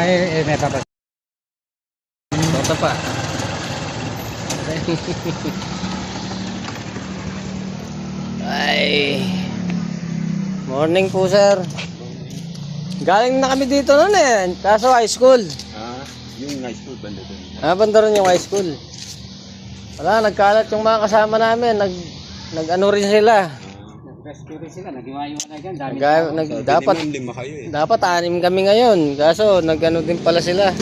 may papas. Toto pa. Ay. Morning po, sir. Galing na kami dito noon eh. Kaso high school. Yung high school banda doon. Banda ron yung high school. Wala, nagkalat yung mga kasama namin. Nag-ano rin sila. Rescue rin sila, nag-iwayo-na dyan. Lima kayo eh. Dapat 6 kami ngayon. Kaso nag-ano din pala sila.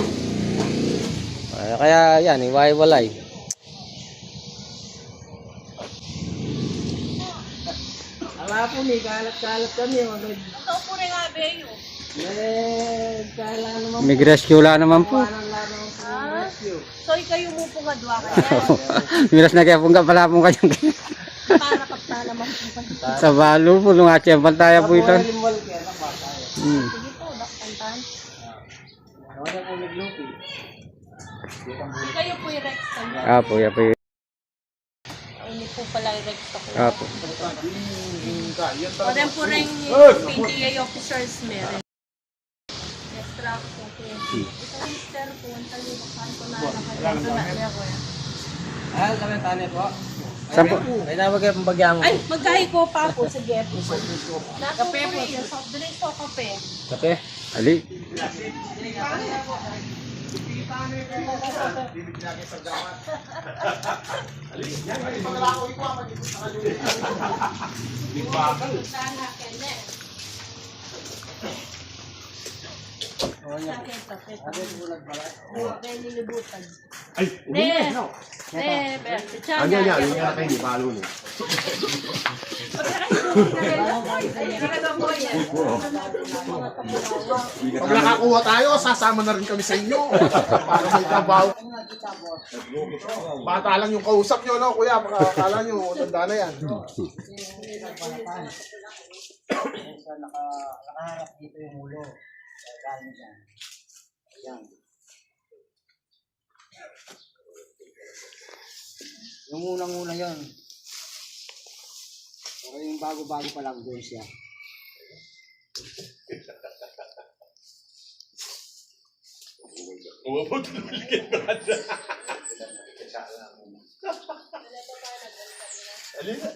Kaya yan, iwaiwalay. Wala po, may kalat-kalat kami. Ito po rin nga, Beyo. May rescue la naman po. So, ikayo mo po nga dwa kaya. Miras na kaya pong pala pong kanyang Para kapta naman po pa. sa balo po. Lungachi ang pantaya po ito. Sige po, dakpantan. Kayo po i-rex kami. Apo, yan po. Hindi po pala i-rex ako. Apo. O rin po rin PGA officers meron. Extract po. Ito mister po, ang talibakan ko na nakalimutan. Ay, kami tani po. Saan po? May nawag kayo pang bagyan mo. Ay, magkahi ko pa po. Sige po. Kape po. Soft drinks po, kape. Kape. Ali. Ay, ano yan? Yung nga kayo, balo niyo. Pag nakakuha tayo, sasama na rin kami sa inyo. Para may trabaho. Bata lang yung kausap nyo, no, kuya? Baka akala nyo, tanda na yan. Nakaharap dito yung ulo. Galing dyan. Ayan. Yung unang-una yun. Pero yung bago-bago pa lang doon siya.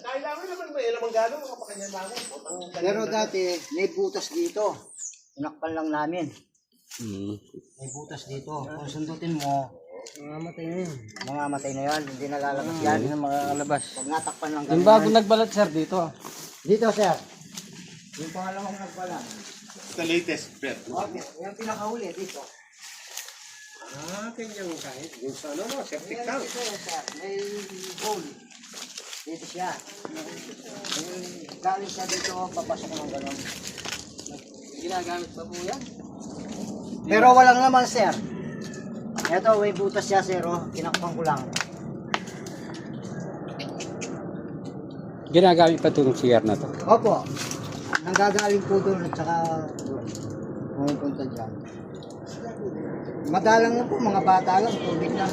Kailangan naman may ilang gano'n, mga pakanya namin. Pero dati, may butas dito. Tinakpan lang namin. May butas dito. Kung sundutin mo, mamamatay na yun. Mamamatay na yan. Hindi nalalabas yan. Yan ang mga kalabas. Pag natakpan lang Yung bago nagbalat, sir, dito. Dito, sir. Yung pangalawang nagbalat. The latest bet. Okay. Yung pinakahuli dito. Kanyang kahit. Yung sa ano, septic tank. Dito, sir. May hole. Dito siya. Galing siya dito, papasok ng gano'n. Ginagamit ba po yan? Pero walang naman, sir. Ito, may butas siya, sir. Oh. Tinakpan ko lang. Ginagamit pa itong CR na to. Opo. Nanggagaling po doon at saka pumupunta dyan. Madalang na po, mga bata lang, tubig lang.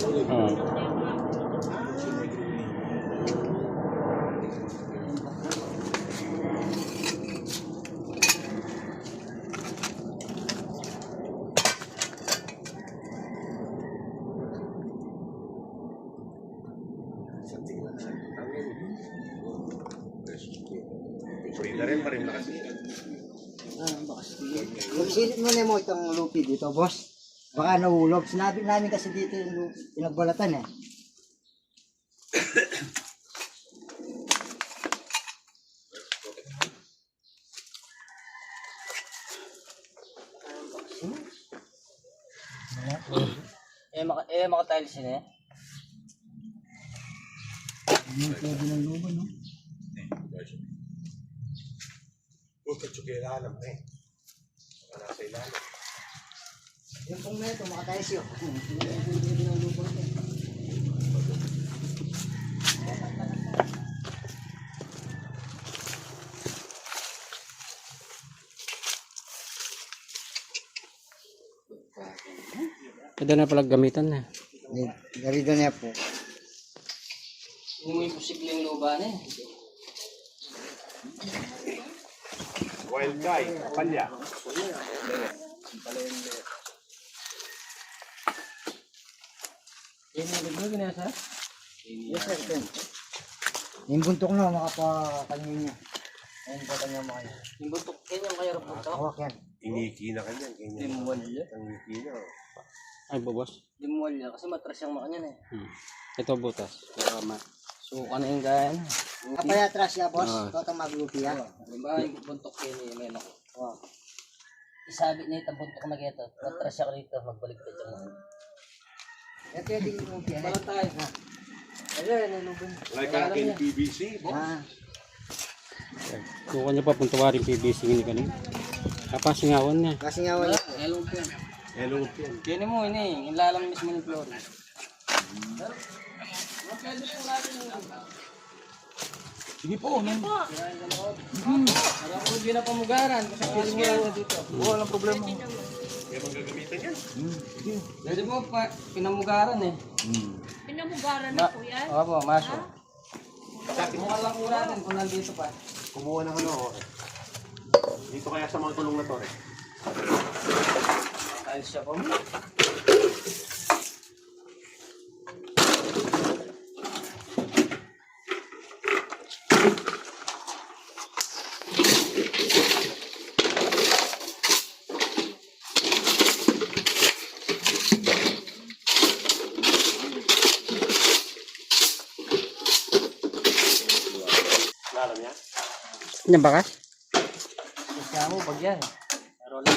Free na rin pa rin nakasi. Silip mo na mo itong lupi dito, boss. Baka nahulog. Sinabi namin kasi dito yung pinagbalatan eh. Makatiles yun eh. Pwede ng lubo, no? Utsugi ilalim eh. Saka nasa ilalim. Yung pong na ito, makatayos yun. Pwede ng lubo rin. Pwede na pala gamitan na. Garida niya po. Yung may posibleng luba na eh. Wild guy, palya. Yes, sir. Ito. Yung buntok na, makapakanyin niya. Ayun po kanya mga yan. Yung buntok, kanyang kayo rin buntok. Hawak yan. Iniki na kanyan. Dimwalya. Iniki na. Ay, babos. Dimwalya. Kasi matras yung makanyan eh. Ito butas. Suka na yung gaya na. Kapaya atras ya, boss. Ah. Ito itong maglupi ya. Diba yung buntok kayo ni Melo? Isabi na itong buntok na kito. Matras siya rito. Magbalik ka dyan. Ito yung dinlupi yan. Bala tayo. Ayun, nilubin. Like ang NPBC. Ah. Kuha niya pa puntawarin PBC ini kanina. Kapasingawan niya. Kasi nga wala. Elong po yan. Hello yan. Kini mo ini, ilalang mismo ng floor. Sige po. Para ko din na pamugaran kasi feeling mo dito. Walang problema. May magagamitan yan. Pwede mo pa pinamugaran eh. Pinamugaran na po yan. Opo, maso. Mukha lang po natin kung nandito pa. Kumuha ng ano. Dito kaya sa mga tulong na to. Ayos siya po. Lalam yan. Yan bakas? Kaya mo, pag yan. Pero lang.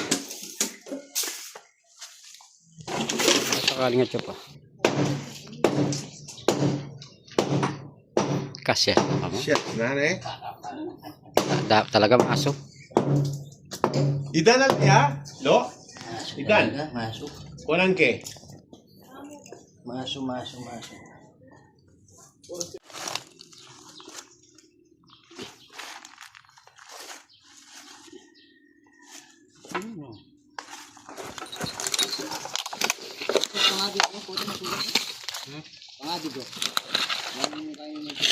Sakaling nga pa. Kasya. Shit. Nane. Talaga maso. Idan al ya. Lo. Idan. Masuk. Kunan ke. Masuk. Pangadi ko. Yan yung kayo nito.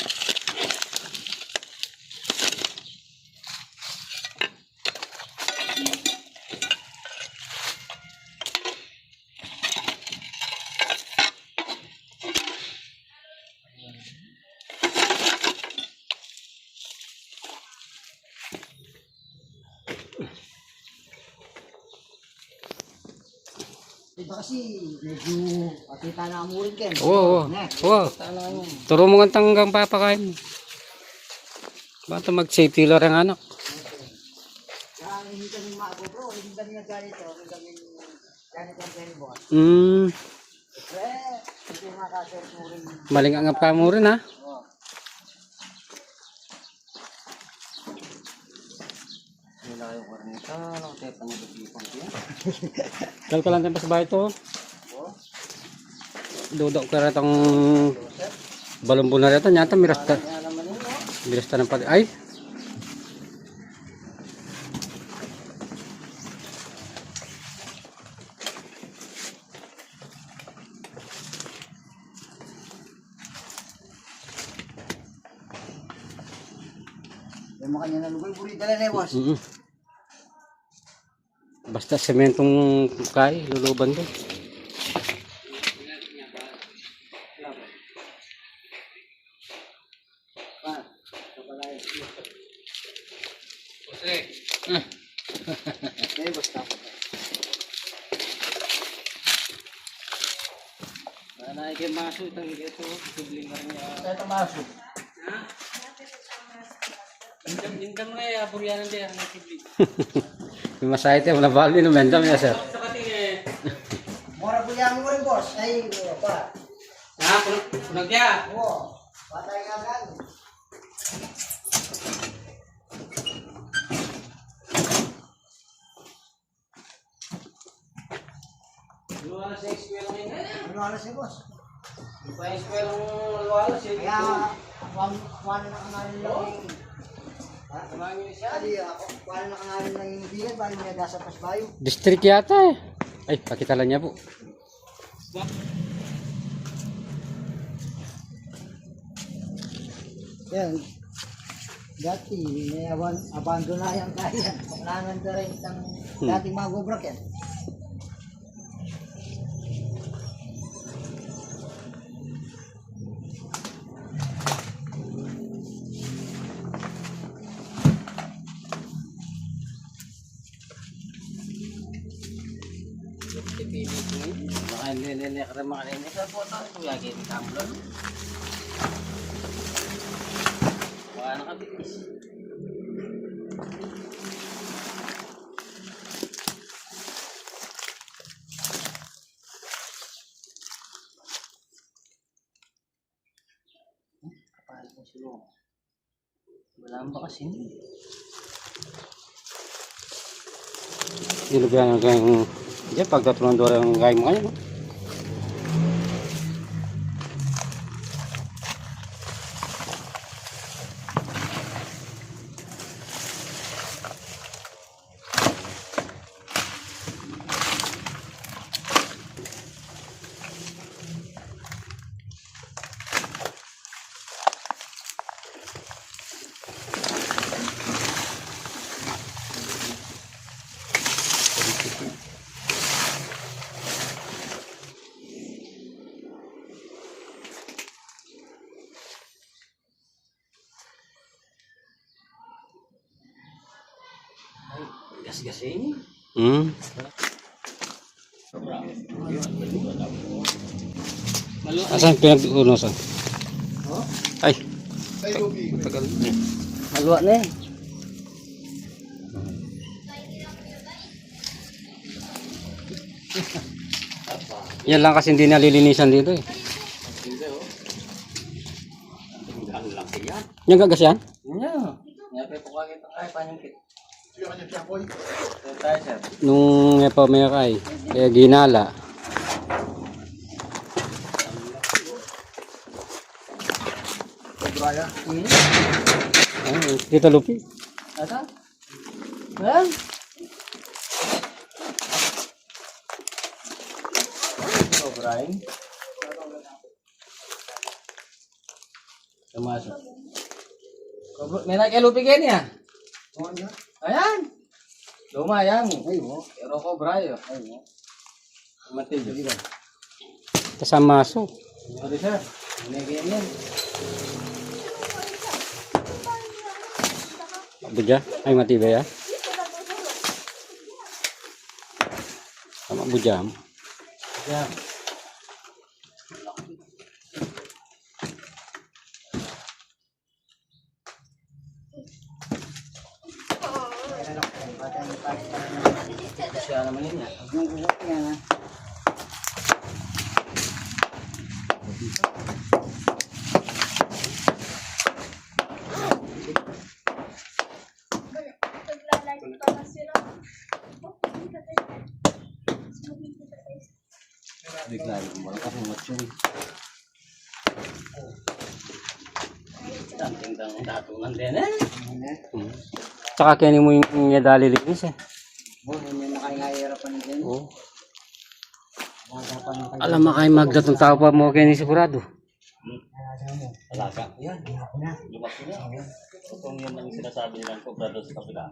Diba kasi medyo pakita na amurin ka. Oo. Wow. Turo mo nga tanggang papakain mo. Bata mag-safety lang ang anak. Kaya hindi kami bro, hindi kami ganito, hindi kami ganito ang pwede boss. Hindi makasort mo rin. Malingangap ka mo rin ha. Wala yung karnita. Ano tayo panagpipang yan? Dahil ka lang tayo sa bahay to. Dudok ka ratang balumbo na rito. Nyata mirasta. Mirasta ng pati. Ay! Yung mga kanya na lugoy, buri dala na boss. Basta sementong kay, luluban doon. Yan basta. Wala kayo masuk. Itang ito. Sibling ka rin niya. Ito maso. Indam nga eh. Aburyanan din. Ang sibling. Yung masaya tayo, nabali no mendam ya sir. Sa kating eh. Mura po yan mo rin boss. Ay, pa. Ha? Punag niya. Oo. Patay nga gan. Luwalas sa eskwela ngayon na yan. Ano alas si boss? Yung pa eskwela ng luwalas eh. Kaya, kuwanan na kanalin lang yung... Samahan niyo siya. Adi, kuwanan na kanalin lang yung bigan, bali niya dasap pas bayo. District yata eh. Ay, pakita lang niya po. Yan. Dati, may abandon na yung kaya. Kailangan na rin itang dating mga gobrak yan. Baka nililek rin mga linis. Sa po ito, ito yagin tamblon. Baka nakabigis. Kapal ko silong. Wala ang bakasin. Hindi ba yung kayong... Diyan, pagtatulong doon ang kayong mga yun. Gas-gasin. Hmm. Asan pinag-unosan? Ay. Tagal. Maluwa na eh. Yan lang kasi hindi nalilinisan dito eh. Yung gagas yan? Ano? Ngayon po kagit ang kaya panyangkit. Yung kanyang tiyapoy. Ito tayo sir. Nung may kay. Kaya ginala. Braya. Ay, Tita Lupi. Ata? Ayan. Ito Brian. Tumasok. May nakilupi kayo niya? Ayan. Lumayang. Pero ko Brian. Ayun. Matindi. Kasama aso. Ate sir. May yan. Budya? Ay, matibay ah. Tama budya. Yan. Siya naman yun yan. Yung kulit niya na. Bigla yung mga kapungat yun. Tanting-tang datungan din eh. Tsaka kaya mo yung dali linis eh. Hindi mo kaya hirapan din. Oo. Alam mo kayo magdatong tao pa mo kaya ni sigurado. Alaga. Yan, hirap na. Lumak na. Kung yun ang sinasabi nilang kobrado sa kapila.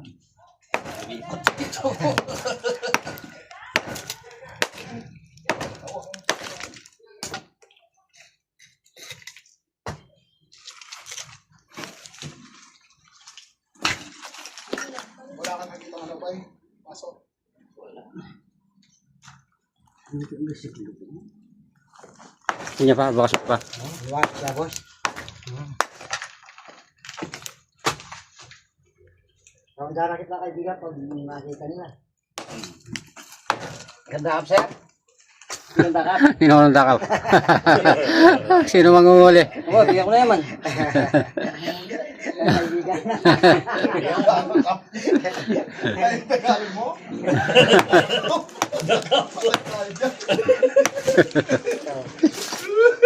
Wala kang nakita ng labay. Pasok. Hindi pa, bakas pa. Luwag siya, boss. Ang darakit na kaibigan pag makita nila. Ganda kap, sir. Ganda kap. Sino ko nang takaw? Sino manguhuli? Oo, bigyan ko na yaman. Kaibigan na. Ay, tagalin mo?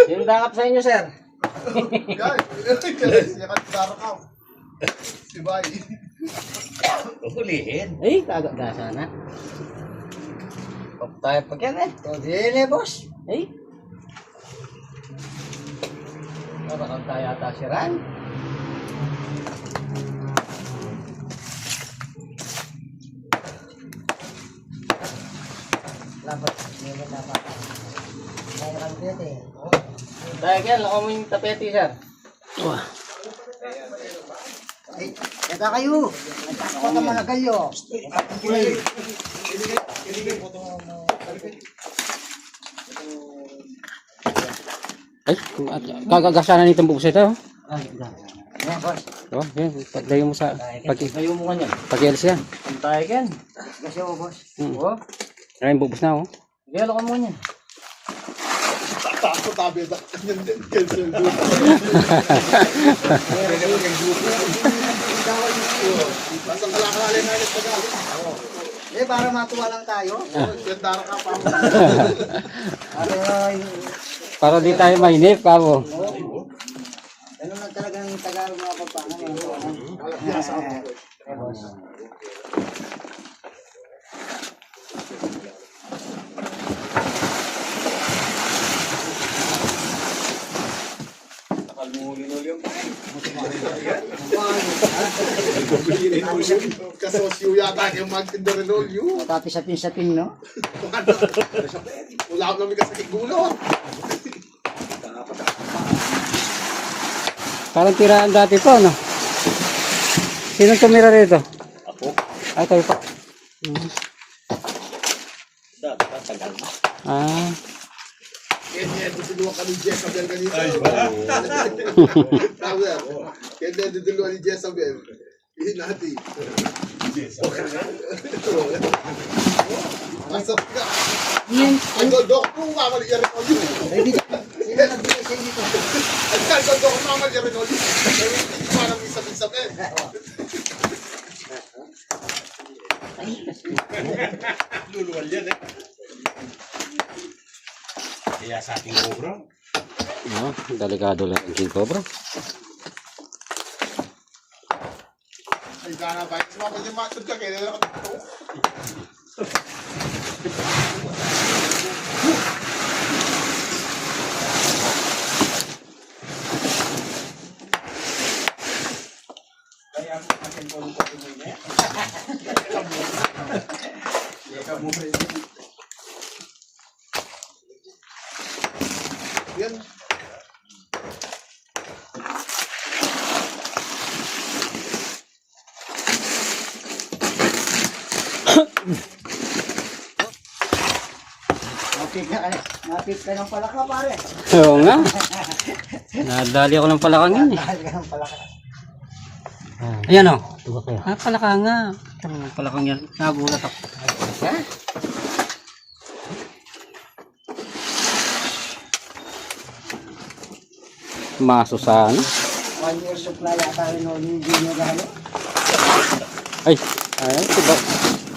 Yung dakap sa inyo, sir. Yan. Siya ka darakaw. Si Bay. Hulihin. Eh, kagagasa na. Pop tayo pag yan eh. To din eh, boss. Eh. Nakakam tayo ata si Ran. Lapat. Hindi dapat. Kaya kang pwede. Tayo yan, lako mo yung tapete, sir. Eh, kaya kayo. Nagtakot naman na kayo. Ay, kagagasana nitong bubos ito. Ay, yan, boss. Oh, yan. Paglayo mo sa... Kayo mo kanyan. Pag-ialis yan. Ang tayo yan. Kasi ako, boss. Oo. Ay, bubos na, oh. Gelo ka mo kanyan. Tako tabi na. Kanyan din. Cancel group. Basta kalakalali na ulit pag-alit. Eh, para matuwa lang tayo. Gandara ka pa. Ay, Para di tayo mainip, kamo. ano lang talagang Tagalog mga pagpangan. Boss. Kasosyo yata yung mag-tinderenolyo. Tapos sapin-sapin, no? Wala akong namin kasakit gulo. Parang tiraan dati to, no? Sinong tumira rito? Ako. Ay, kayo pa. Ah. Kaya duduluan ka ni Jezabel ganito. Tama. Kaya duduluan ni Jezabel. Ihin natin. Masap ka. Ay, dodok ko mamali i-recall yun. Sino nagbigay sa inyo dito? Ay, dodok ko mamali i-recall yun. Parang isabin-sabin. Luluwal yan eh. Kaya sa ating cobra. Oh, delikado lang ang king cobra. Ay, gana ba? Sumapa niya matod ka. Kaya na ako. Yan. Napit ka ng palaka, pare. Oo nga. Nadali ako ng palakang yan eh. Napit ka ng palaka. Ayan o. Ah, palaka nga. Palakang yan. Nagulat ako. Ha? Maso sa ano? 1 year supply yata rin o hindi nyo gano. Ay, ay, diba?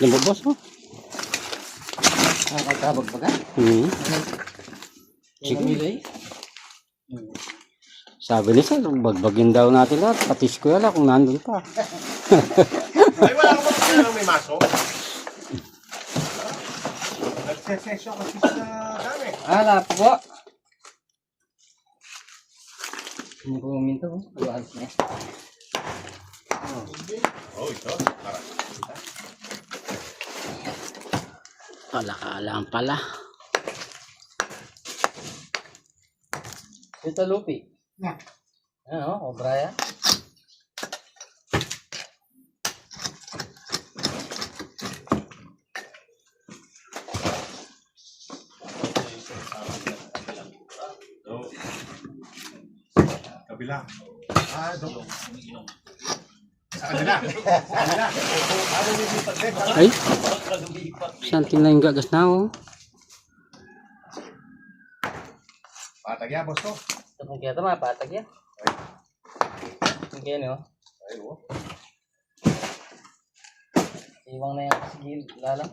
Lumabas oh. Nakakabag ba ka? Sige. Sabi ni Sir, bagbagin daw natin lahat. Pati eskwela kung nandun pa. Ay, wala ka ba ng may maso? Nagseseksyon kasi sa dami. Hala po. Hindi ko minto. Alas na. Oh, ito. Palaka-alang pala. Ito lupi. Yeah. Ano, obra yan. Kabila. Ah, doon. Sa kanila. Sa kanila. Ay, something na yung gagas na oh. Patag yan, boss ko. Ito pong kaya ito, mapatag yan. Ang kaya nyo. Ay, oh. Iwang na yan kasi lalang.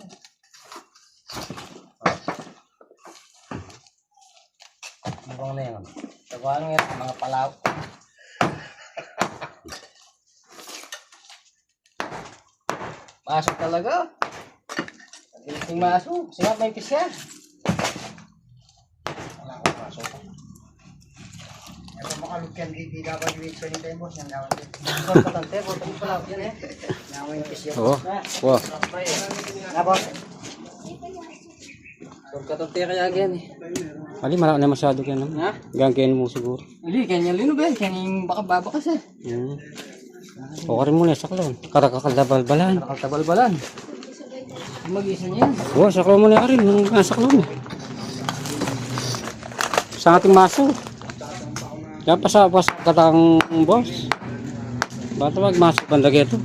Iwang na yan. Tawa ano yan, mga palaw. Masok talaga. Ang masok. Singat may pis yan. Wala akong pasok. Ito makalugyan di dapat yung ito ni Tembos. Yung gawin din. Masok patante, botong palaw yan eh. Gawin yung kisyo. Oh, wow. Tapos, Surkatante kaya yan eh. Ali, malaki na masyado kaya naman. Ha? Gangkain mo siguro. Hindi, kanya lino ba yan? Kanya yung baka babakas eh. O ka rin muna, saklaw. Karakakalabalbalan. Nakatabal-balan. Mag-isa niya yan. Oo, saklaw muna ka rin. Nung nasaklaw mo. sa ating maso. Kaya pas katang boss. Bato magmaso pandagi ito.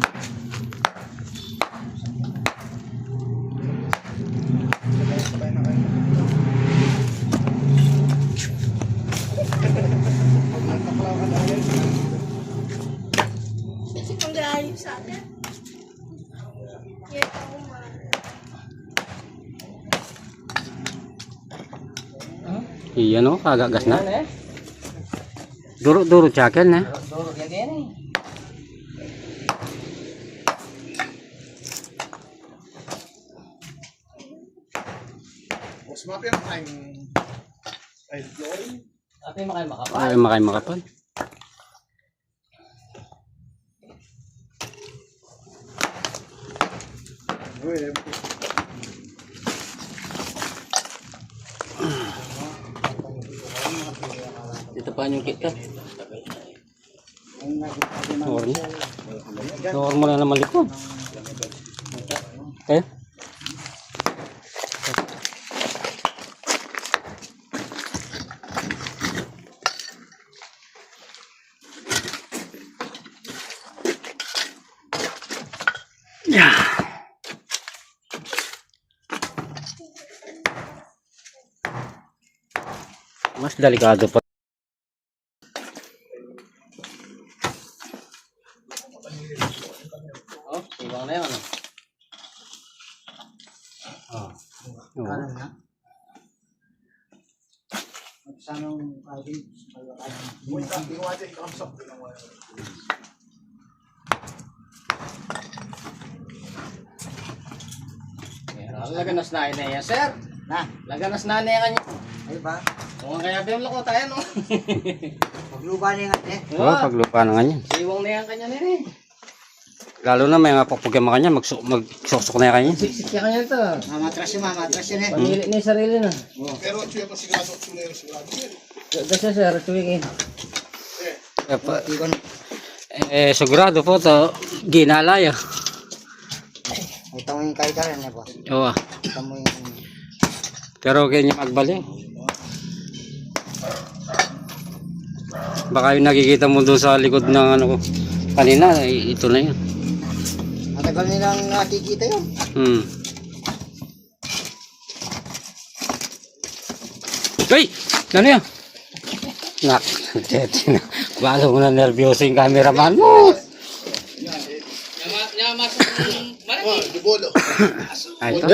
Kasi kung gaayos sa akin. Yes, ako man. Iyan o, kagagas na. Duro-duro tsakin na. Duro yan eh. Boss Mapi, ang time. Ay, Joy. Ate makay makapal. Ay, makapal. Dito pa yung kita. Normal na naman likod. Okay. Mas delikado pa. Oh, ibang na yun. Oo. Kanan na. Magsanong kain. Uy, hindi ko aja ikamsak din ang wala. Laganas na yun eh, sir. Na, Laganas na niya kanya. ay ba? Kung kaya biyang lako tayo, no? Pagluba na yung eh. Oo, paglupa na nga yan. Siwang na yan kanya nila eh. Lalo na may mga pagpugyan kanya, magsuksok na yan kanya. Siksik niya kanya ito. Mamatras yun eh. Pamili niya yung sarili na. Pero chuya pa sigurado at sulero sigurado yan. Kasi sir, tuwing Sigurado po to ginalaya. Ito mo yung kaita rin eh, boss. Oo. Ito mo yung... Pero kaya niya magbali. Baka yung nakikita mo doon sa likod ng ano ko kanina, ito na yun. Matagal nilang nakikita yun. Hey! Ano yan? Nak, balo mo na nervyoso yung cameraman mo. Oh, dubolo. Ay, ito.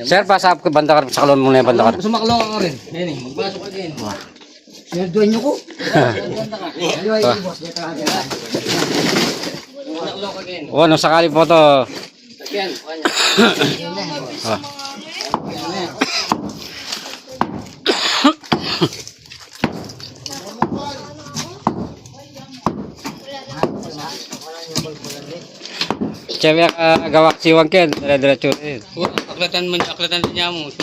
Sir, pasa ka banda ka sa kalon mo na yung banda ka. Sumaklong ka rin. Nene, magbasok ka din. Sinulduan niyo ko. Ano ay boss? Dito ka din. Sumaklong ka din. O, nung sakali po to. Sakyan, kanya. Cewek gawak siwang ken, dire-diretso rin. Aklatan niya mo.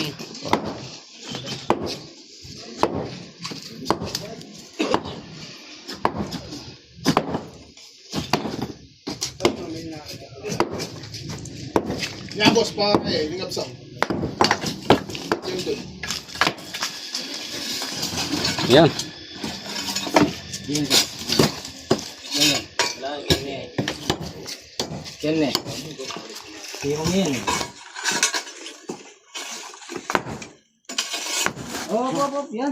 Yan, boss pa eh, lingapsang. Yun doon. Yan. Kene. Siwang yan. Oh, yan.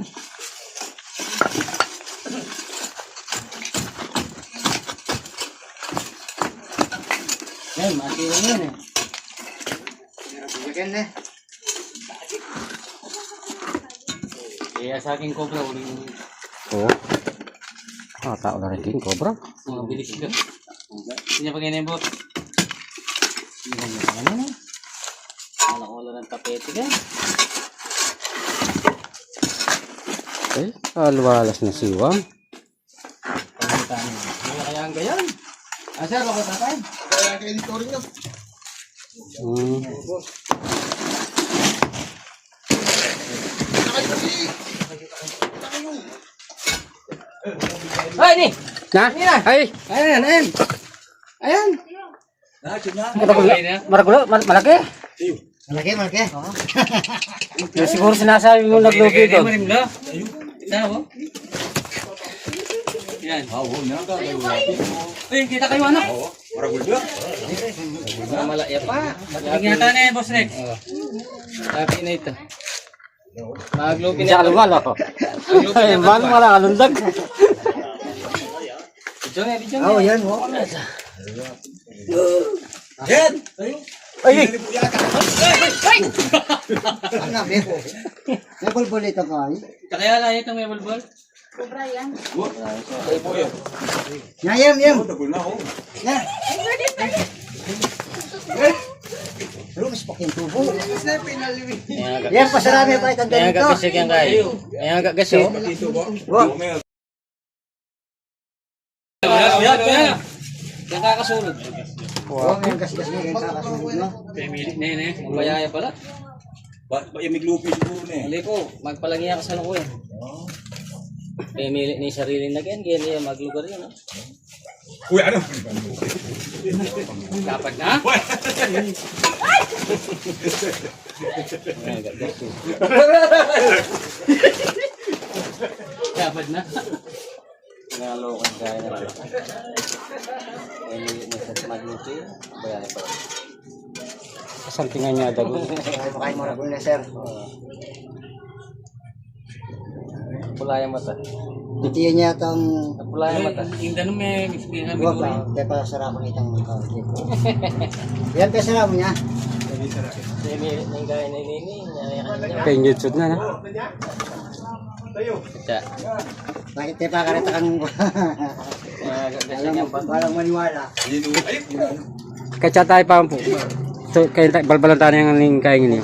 Yan, masiwang yan eh. Bigyan eh. Kaya sa akin cobra, uling Oo. Tao na rin din, cobra. mga bilis ka. Hindi niya pa kinibot. Hindi niya pa ganun eh. Wala ng tapete ka. Okay, alwalas na siwang. Pagkita niya. Kaya ang gayan. Sir, bako tatay. Kaya kay editorin nyo. Nakay kasi. Ay, ni! Na? Ay! Ayan, ayan. Ayan. Malaki? Malaki. Oo. Siguro sinasabi mo naglupi doon. Kita mo? Yan. Uy, kita kayo anak. Malaya pa. Tingnan natin na Boss Rex. Happy na ito. Maglupin Sa kalungal ako. Ay, malo mala kalundag. Video nga, video nga. Oh, yan, oh. Ay! Ano, may bulbulito ka, eh. Kaya lang itong may bulbul. Yam. Yan. Lumis pa yung tubo. Yan, pasarami pa itong Ayan ganito. gagasik yan kayo. Ayan gagasik. Wow. Yan. Yan kakasulog. Wow, yung gas-gas mo, yung kakasunod, no? Nene, magbayaya pala. May glupin siguro na eh. Hindi po, magpalangiya ka sa loko yan. Kaya may ni sariling lagyan, kaya niya maglugar yun. No? Uy, ano? Dapat na? Dapat na? Nalokan kaya na lang. Kaya ni sa magluto yun, bayaya pala. Kasampingan niya dago. Pakain mo na po na, sir. Pula yung mata. Titiyan niya itong... Pula yung mata. Yung ganun may explain namin Huwag ko. lang, kaya pa sarap mo itong... Yan, kaya sarap mo niya. Kaya may gaya na nini. Kaya YouTube na na. Kaya. Bakit kaya pa karita kang... Alam mo, walang maniwala. Kaya tayo pa po. So, kaya balbalan tayo ng kain niyo.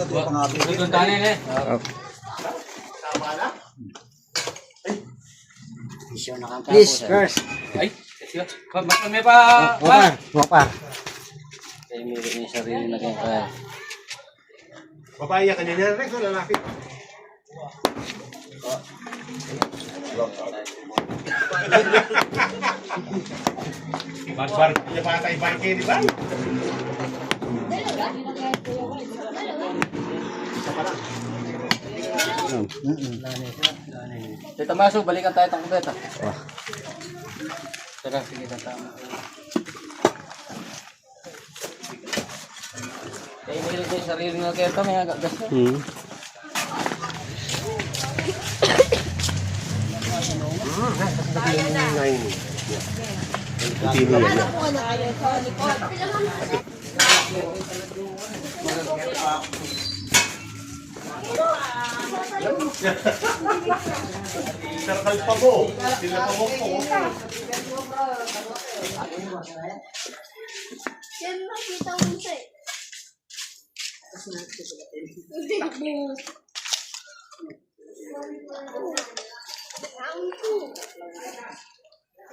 Doon tayo eh. Please, first. Ay, may pa. Wapa. Kaya may ni sarili na kaya kaya. Babae ka niya Rex o lalaki? Bar, yung patay barke, di ba? Tita Maso, balikan tayo itong kubeta. Tara, sige na tama. Kaya may yung sarili na kaya ito, may agagas na. Sarkal pa mo. Sila pa mo po. Yan nakita mo siya eh. Round 2.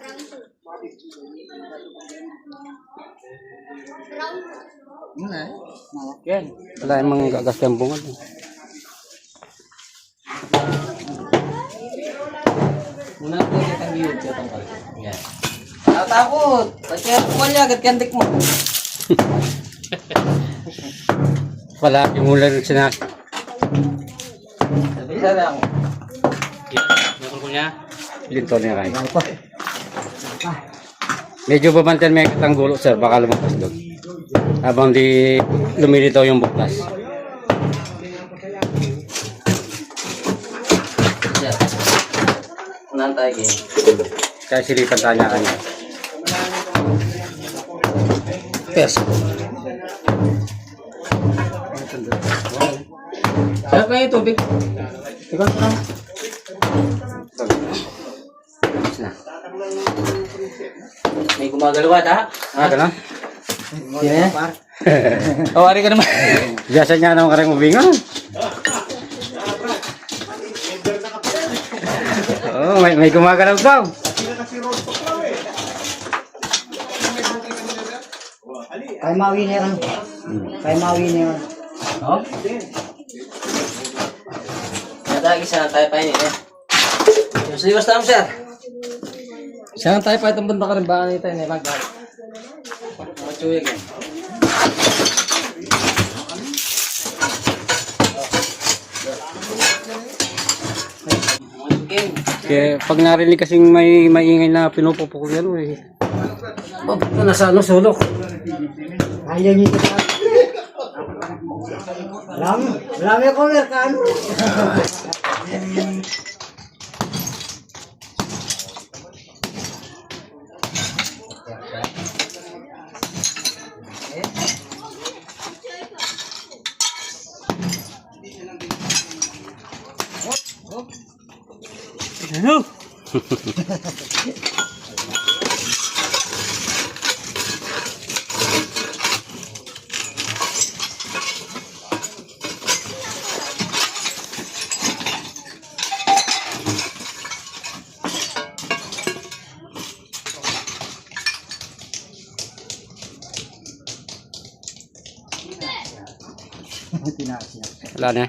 Round 2. Round 2. Yan. Wala yung mga gagas ng bungal. Muna po kita ang view. Yan. Natakot. Pagkaya kuwan niya, agad kandik mo. Wala yung mula rin sinak. Sabi sa lang. Nakul ko niya. Linto niya kain. Medyo babantan may katang gulo sir. Baka lumabas doon. Habang di lumilitaw yung buklas. Yan. Unahan tayo kayo. Kaya silipan tayo niya kanya. Yes. Sarap na yung tubig. Ikaw na. Na. May gumagalawa ta. Ganun? Yan. Awari ka naman. Biasa niya naman karang mabingan. Oh, may gumagalaw daw. Kaya mawi na yan. Kaya mawi na yan. Oh? Nadagi sana tayo pa yun eh. Siwas tayo sir. Sana tayo pa itong banda ka rin ba nito yun eh. Mag-balik. Mag-chuyag eh. Game. Kaya pag narinig kasing may maingay na pinupupukol yan, mapunta na sa sulok. Kaya niyo ito. Marami ako merkano. Ano? Tinaas niya. Wala na.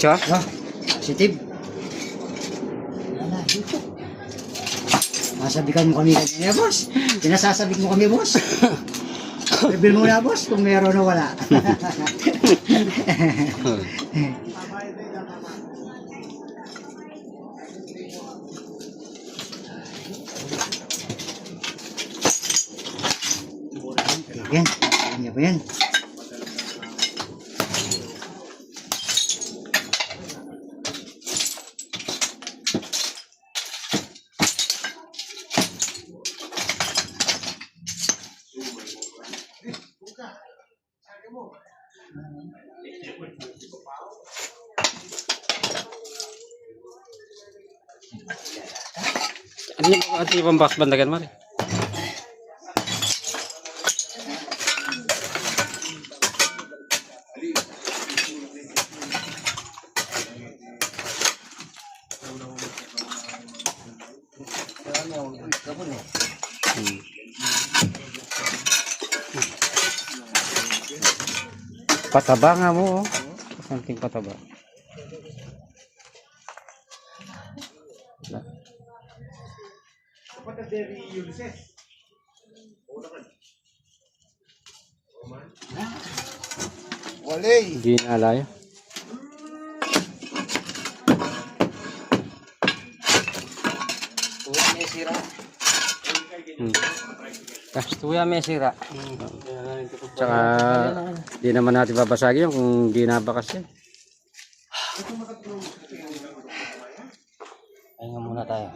Ito? Positive. Wala, dito. Masabikan mo kami kanina, boss. Pinasasabik mo kami, boss. Reveal mo na, boss, kung meron o wala. Yan, yan pa yan. Ano yung pambaks bandagan mo rin? Pataba nga mo, oh. Something pataba. Walay. Hindi na alayo. Tuya may sira. Tsaka di naman natin babasagin yun kung di nabakas yan. Pahinga muna tayo.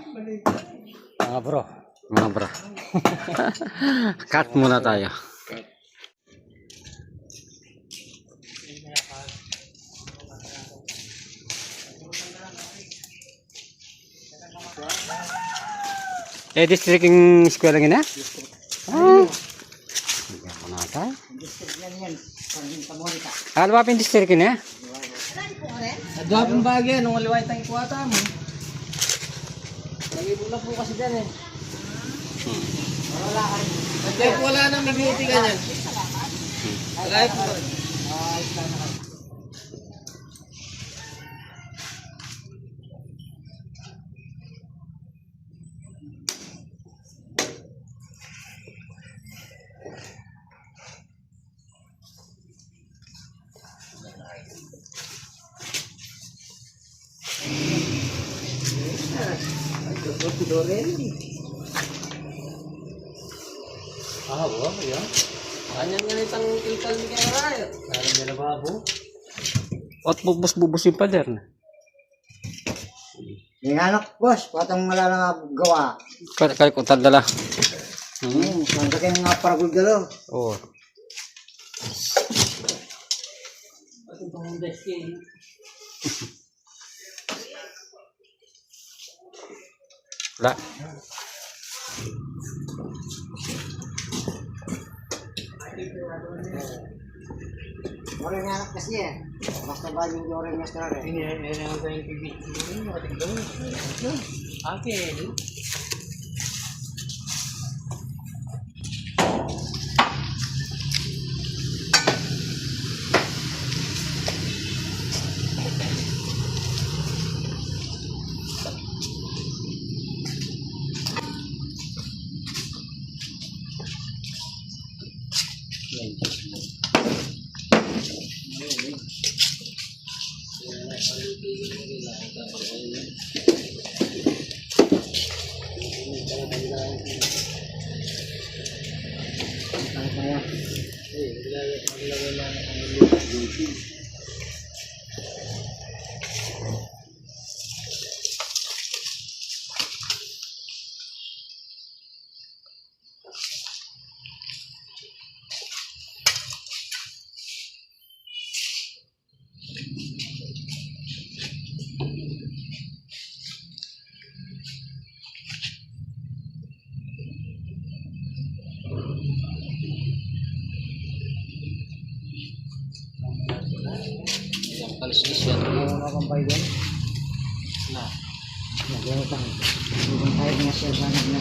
Mga bro. Cut muna tayo. District yung eskwela nga na? Bigyan ko na tayo. Ano ba yung district na? Nagwapong bagay, nung aliway tayong ikwata mo. Nag-ibog na po kasi dyan eh. Wala nang miguti ka niyan. Kagaya po. Anyan nga nitang kilkal ni kaya rayot. Alam niya na babo. At bubus-bubus yung pader na. Yung anak, boss, patang wala lang gawa. Kaya kung tandala. Ang kayo nga paragul galo. Oo. Ito pang desk Wala. Orang yang anak kasi eh. Basta ba yung orang yang sekarang eh. Ini yang saya pipi. Ini mati dong. Oke. Palis-lis yan. Nakakambay doon. Nagano pa. Ibang tayo nga siya banag na.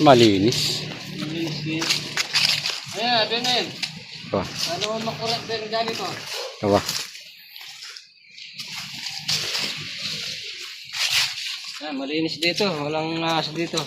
Malinis. Ayan, Benel. Wah, Ano makurat din ganito? wah. Ayan, malinis dito. Walang ahas dito.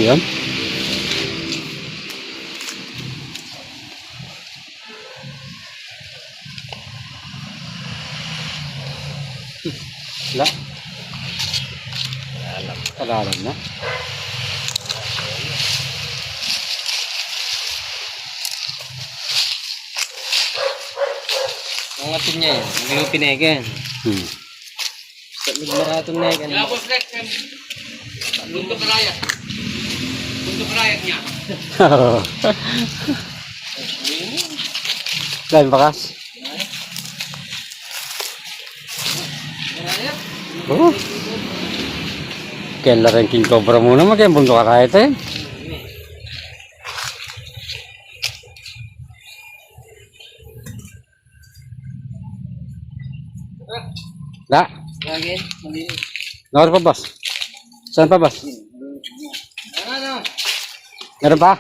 Yan. Wala. Kalaran na. Mga tinya yan. Hindi ko pinagan. Hmm. Sa maraton na yan. Lain bakas. Oh. Kaya rin King Cobra muna mag yung bundok ka kahit eh. Da. Lagi. Malinis. Nakar pa boss? Saan pa boss? Ano? Meron pa?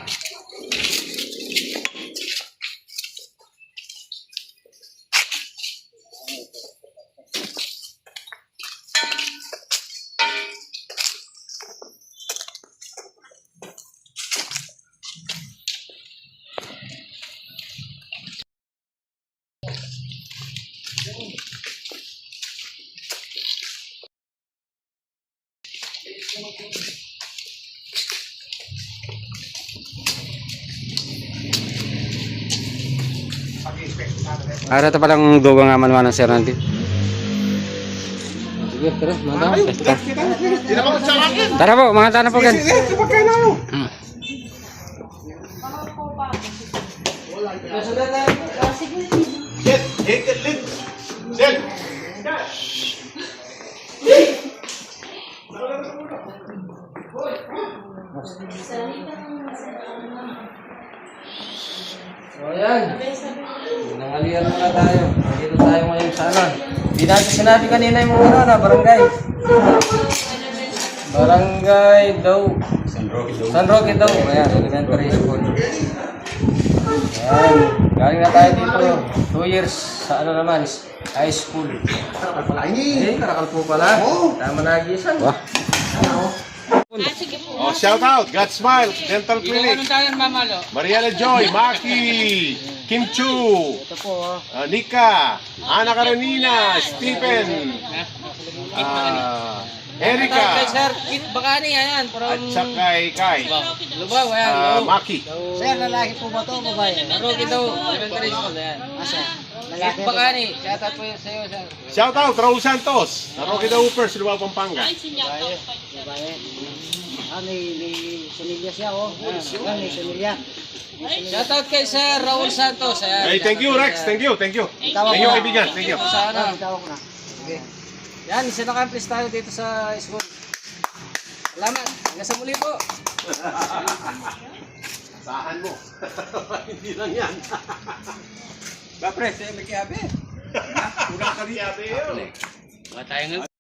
Ara ito palang dugang nga manuwa ng Sir Randy. Sige, tara. Mata. Hindi na pagkasawakin. Tara po, mga tana po gan. Sige, kapag na. Sit, hit it, lit. Sit. So ayan. Nangalian muna tayo. Dito tayo ngayon sa ano. Hindi natin sinabi kanina yung mga ano, barangay. Barangay daw. San Roque daw. Ayan, elementary school. Ayan. Galing na tayo dito. 2 years sa ano naman, high school. Eh, karakal po pala. Tama na agisan. Wah. Oh, shout out. God Smile Dental Clinic. Mariana Joy, Maki, Kim Chu, Nika, Ana Karenina, Stephen, Erika, Sir, Kit Bakani, ayan. at saka Kai, Lubaw, ayan. Maki. Sir, lalaki po ba ito o babae? Roque daw, elementary school, ayan. Asa? Malaki. Bakani, shoutout po yun sa'yo, sir. Shout out, Raul Santos. Na Roque the Hoopers, Lubao, Pampanga. Babae. May sinilya siya, oh. Ayan, may sinilya. Shoutout kay Sir Raul Santos. Ayan, Hey, thank you, Rex. Thank you, thank you. Thank you, kaibigan. Thank you. Sana. Tawag ko na. Okay. Yan, isa na accomplish tayo dito sa school. Salamat. Hanggang sa muli po. Sahan mo. Hindi lang yan. Kapre, may kiabe. Kulang ka diyabe yun. Wala tayong